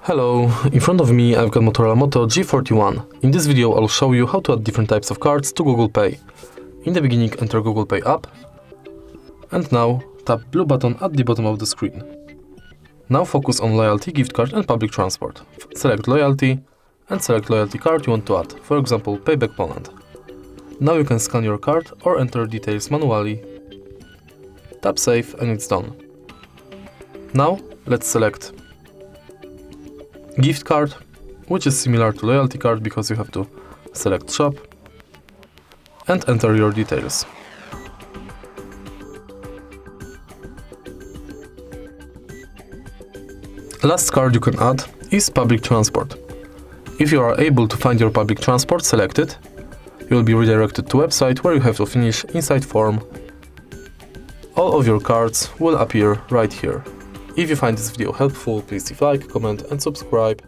Hello, in front of me I've got MOTOROLA Moto G41. In this video I'll show you how to add different types of cards to Google Pay. In the beginning enter Google Pay app, and now tap blue button at the bottom of the screen. Now focus on loyalty, gift card and public transport. Select loyalty and select loyalty card you want to add, for example Payback Poland. Now you can scan your card or enter details manually. Tap save and it's done. Now let's select gift card, which is similar to loyalty card because you have to select shop and enter your details. Last card you can add is public transport. If you are able to find your public transport, select it. You will be redirected to a website where you have to finish inside form. All of your cards will appear right here. If you find this video helpful, please leave a like, comment and subscribe.